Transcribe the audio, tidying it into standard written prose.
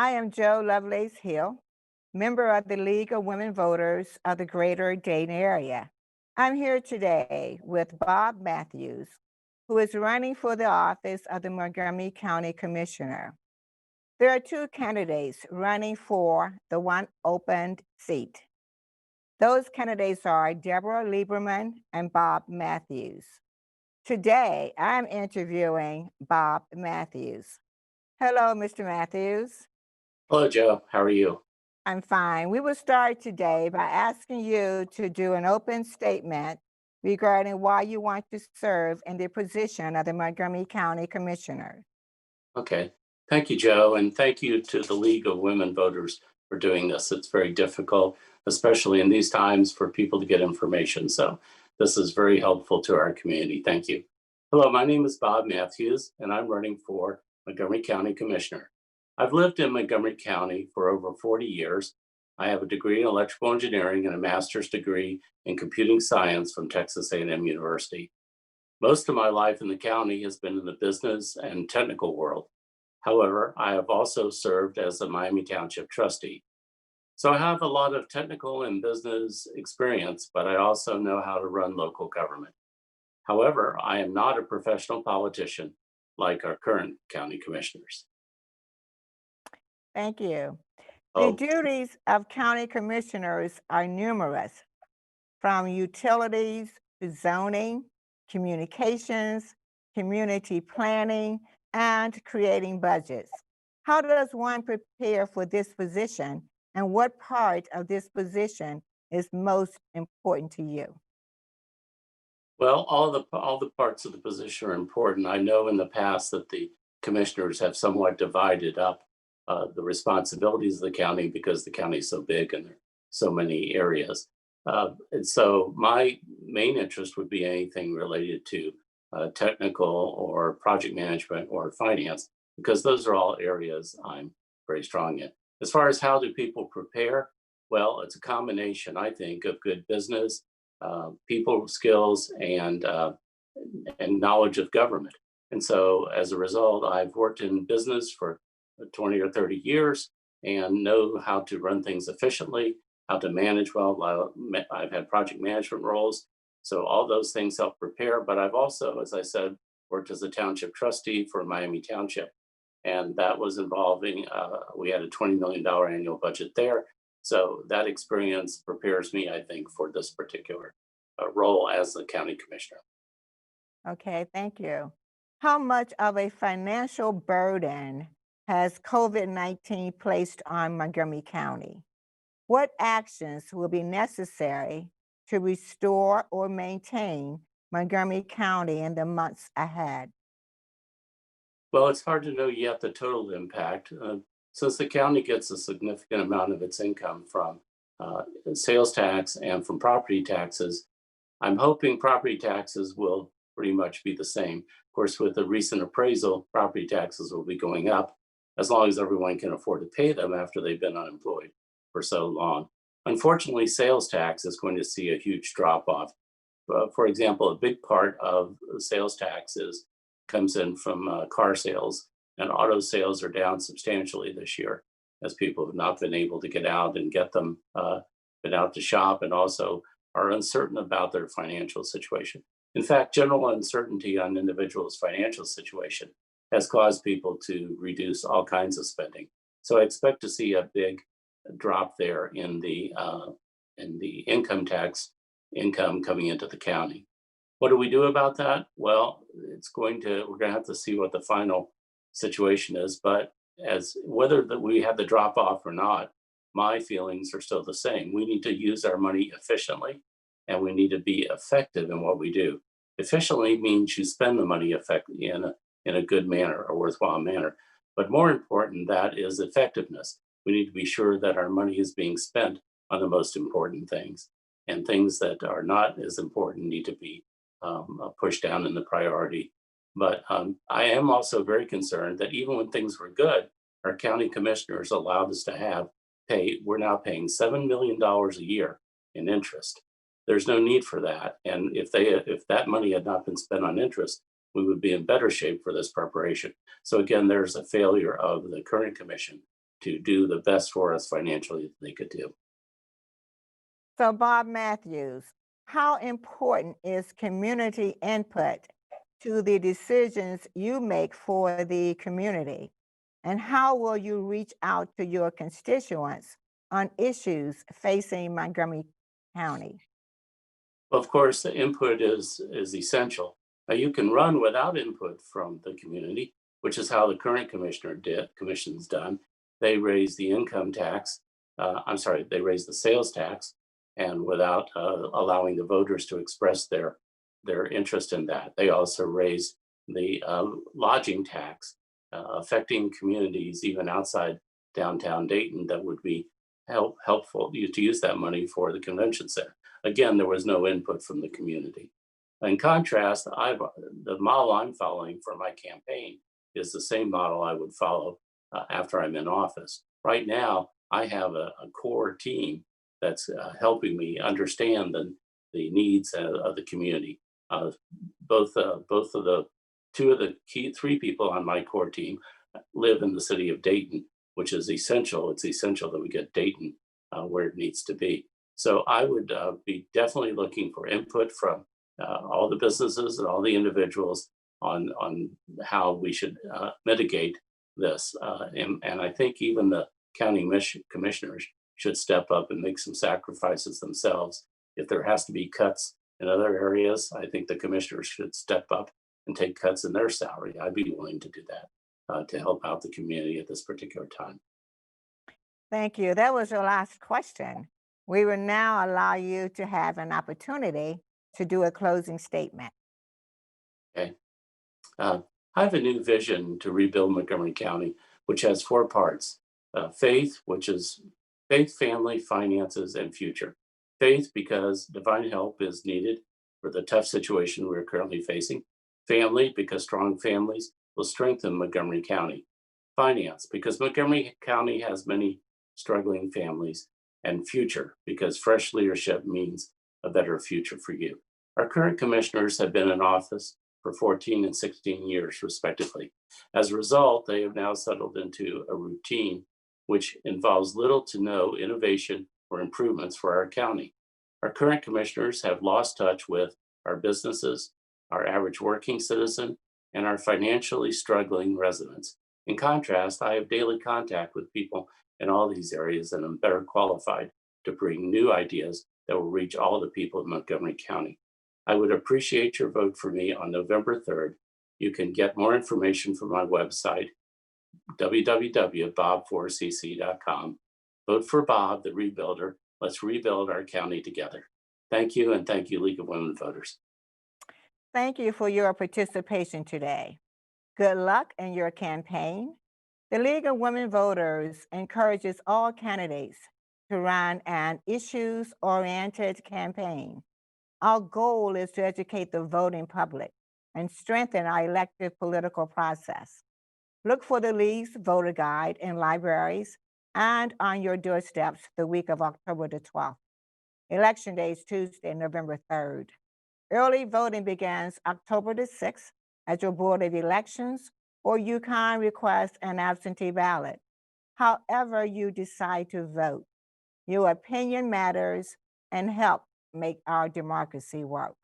I am Joe Lovelace Hill, member of the League of Women Voters of the Greater Dayton area. I'm here today with Bob Matthews, who is running for the office of the Montgomery County Commissioner. There are two candidates running for the one opened seat. Those candidates are Deborah Lieberman and Bob Matthews. Today, I'm interviewing Bob Matthews. Hello, Mr. Matthews. Hello, Joe. How are you? I'm fine. We will start today by asking you to do an open statement regarding why you want to serve in the position of the Montgomery County Commissioner. Okay. Thank you, Joe. And thank you to the League of Women Voters for doing this. It's very difficult, especially in these times, for people to get information. So this is very helpful to our community. Thank you. Hello, my name is Bob Matthews, and I'm running for Montgomery County Commissioner. I've lived in Montgomery County for over 40 years. I have a degree in electrical engineering and a master's degree in computing science from Texas A&M University. Most of my life in the county has been in the business and technical world. However, I have also served as a Miami Township trustee. So I have a lot of technical and business experience, but I also know how to run local government. However, I am not a professional politician like our current county commissioners. Thank you. The Oh, duties of county commissioners are numerous, from utilities to zoning, communications, community planning, and creating budgets. How does one prepare for this position, and what part of this position is most important to you? well, all the parts of the position are important. I know in the past that the commissioners have somewhat divided up the responsibilities of the county because the county is so big and there are so many areas. And so my main interest would be anything related to technical or project management or finance, because those are all areas I'm very strong in. As far as how do people prepare, well, it's a combination, I think, of good business, people skills, and knowledge of government. And so as a result, I've worked in business for 20 or 30 years and know how to run things efficiently, how to manage well. I've had project management roles. So all those things help prepare. But I've also, as I said, worked as a township trustee for Miami Township. And that was involving, we had a $20 million annual budget there. So that experience prepares me, I think, for this particular role as the county commissioner. Okay, thank you. How much of a financial burden has COVID-19 placed on Montgomery County? What actions will be necessary to restore or maintain Montgomery County in the months ahead? Well, it's hard to know yet the total impact, since the county gets a significant amount of its income from sales tax and from property taxes. I'm hoping property taxes will pretty much be the same. Of course, with the recent appraisal, property taxes will be going up as long as everyone can afford to pay them after they've been unemployed for so long. Unfortunately, sales tax is going to see a huge drop off. For example, a big part of the sales taxes comes in from car sales, and auto sales are down substantially this year as people have not been able to get out and get them, been out to shop, and also are uncertain about their financial situation. In fact, general uncertainty on individuals' financial situation has caused people to reduce all kinds of spending. So I expect to see a big drop there in the income tax income coming into the county. What do we do about that? Well, we're going to have to see what the final situation is. But as whether that we have the drop off or not, my feelings are still the same. We need to use our money efficiently, and we need to be effective in what we do. Efficiently means you spend the money effectively in a good manner, a worthwhile manner. But more important, that is effectiveness. We need to be sure that our money is being spent on the most important things, and things that are not as important need to be pushed down in the priority. But I am also very concerned that even when things were good, our county commissioners allowed us to we're now paying $7 million a year in interest. There's no need for that. And if that money had not been spent on interest, we would be in better shape for this preparation. So again, there's a failure of the current commission to do the best for us financially that they could do. So, Bob Matthews, how important is community input to the decisions you make for the community? And how will you reach out to your constituents on issues facing Montgomery County? Well, of course, the input is essential. Now, you can run without input from the community, which is how the current commission's done. They raise the income tax. I'm sorry, they raise the sales tax, and without allowing the voters to express their interest in that, they also raised the lodging tax, affecting communities even outside downtown Dayton that would be helpful to use that money for the convention center. Again, there was no input from the community. In contrast, the model I'm following for my campaign is the same model I would follow after I'm in office. Right now, I have a core team that's helping me understand the needs of the community. Uh, both of the two of the key three people on my core team live in the city of Dayton, which is essential. It's essential that we get Dayton where it needs to be. So I would be definitely looking for input from all the businesses and all the individuals on how we should mitigate this. And I think even the county commissioners should step up and make some sacrifices themselves. If there has to be cuts in other areas, I think the commissioners should step up and take cuts in their salary. I'd be willing to do that to help out the community at this particular time. Thank you. That was your last question. We will now allow you to have an opportunity to do a closing statement. Okay. Uh, I have a new vision to rebuild Montgomery County, which has four parts: faith, which is faith, family, finances, and future. Faith, because divine help is needed for the tough situation we're currently facing. Family, because strong families will strengthen Montgomery County. Finance, because Montgomery County has many struggling families. And future, because fresh leadership means a better future for you. Our current commissioners have been in office for 14 and 16 years, respectively. As a result, they have now settled into a routine which involves little to no innovation or improvements for our county. Our current commissioners have lost touch with our businesses, our average working citizen, and our financially struggling residents. In contrast, I have daily contact with people in all these areas and am better qualified to bring new ideas that will reach all the people of Montgomery County. I would appreciate your vote for me on November 3rd. You can get more information from my website, www.bob4cc.com. Vote for Bob, the rebuilder. Let's rebuild our county together. Thank you, and thank you, League of Women Voters. Thank you for your participation today. Good luck in your campaign. The League of Women Voters encourages all candidates to run an issues oriented campaign. Our goal is to educate the voting public and strengthen our elective political process. Look for the League's voter guide in libraries and on your doorsteps the week of October the 12th. Election Day is Tuesday, November 3rd. Early voting begins October the 6th at your Board of Elections, or you can request an absentee ballot. However you decide to vote, your opinion matters and help make our democracy work.